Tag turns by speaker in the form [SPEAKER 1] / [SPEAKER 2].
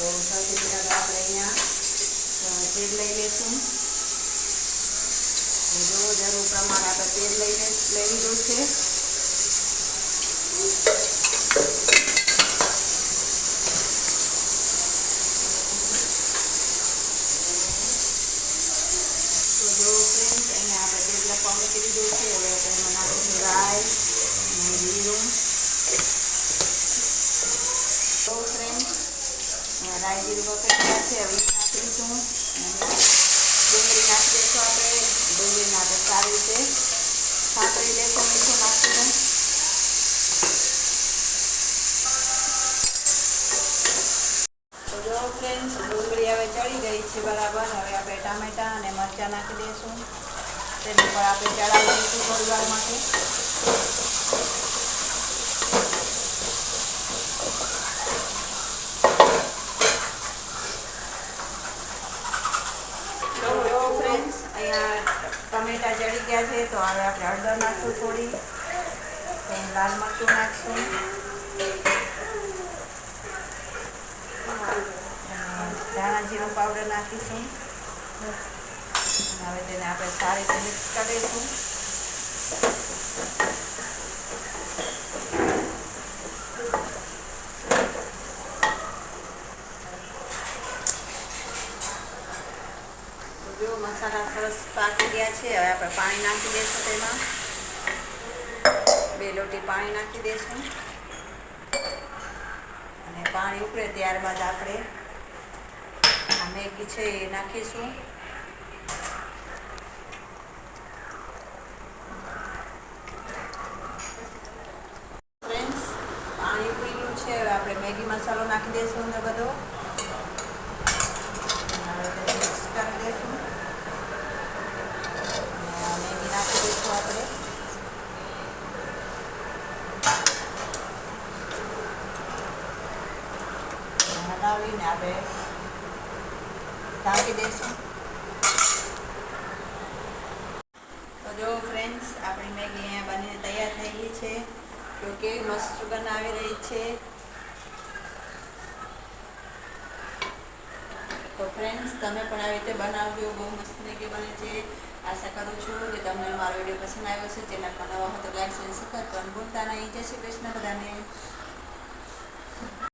[SPEAKER 1] તો સૌથી પહેલાં તો આપણે અહીંયા તેલ લઈ લઈશું. જો જરૂર પ્રમાણે આપણે તેલ લઈ લીધું છે. તો જો ફ્રેન્ડ્સ અહીંયા આપણે તેલ લપવા મૂકી દીધું છે. હવે આપણે નાખીશું રાઈ અને જીરું. તો ફ્રેન્ડ્સ રાઈ જીરું વખત છે. હવે નાખીશું ડુંગળી નાખી દઈશું. આપણે ડુંગળીને આપણે સારી રીતે સાંતળી દઈશું મીઠું નાખીને. તો જો ફ્રેન્ડ્સ ડુંગળી હવે ચડી ગઈ છે બરાબર. હવે આપણે ટામેટાં અને મરચાં નાખી દઈશું. તેની પર આપણે ચડાવી દઈશું થોડી વાર માટે. ટમેટા ચડી ગયા છે તો હવે આપણે હળદર નાખશું થોડી. લાલ મરચું નાખશું. ધાણા જીરું પાવડર નાખીશું. હવે તેને આપણે સારી રીતે મિક્સ કરીશું. જો મસાલા સરસ પાકી ગયા છે. હવે આપણે પાણી નાખી દઈશું. તેમાં 2 લોટી પાણી નાખી દઈશું અને પાણી ઉકળે ત્યારબાદ આપણે આ મેગી છે એ નાખીશું. ફ્રેન્ડ્સ પાણી ઉકળી ગયું છે. હવે આપણે મેગી મસાલો નાખી દઈશું ને બધો મિક્સ કરી દઈશું. મેગી નાખી દઈશું આપણે. હલાવીને આપણે ઢાંકી દઈશું. તો જો ફ્રેન્ડ્સ આપણી મેગી અહીંયા બનીને તૈયાર થઈ ગઈ છે. તો કેવી મસ્ત સુગંધ આવી રહી છે. તો ફ્રેન્ડ્સ તમે પણ આવી રીતે બનાવજો. બહુ મસ્ત મેગી બને છે. આશા કરું છું કે તમને મારો વિડીયો પસંદ આવ્યો છે. ચેનલ પર નવા હો તો લાઈક શેર સબસ્ક્રાઈબ કરવાનું ભૂલતા નહીં. જય શ્રી કૃષ્ણ બધાને.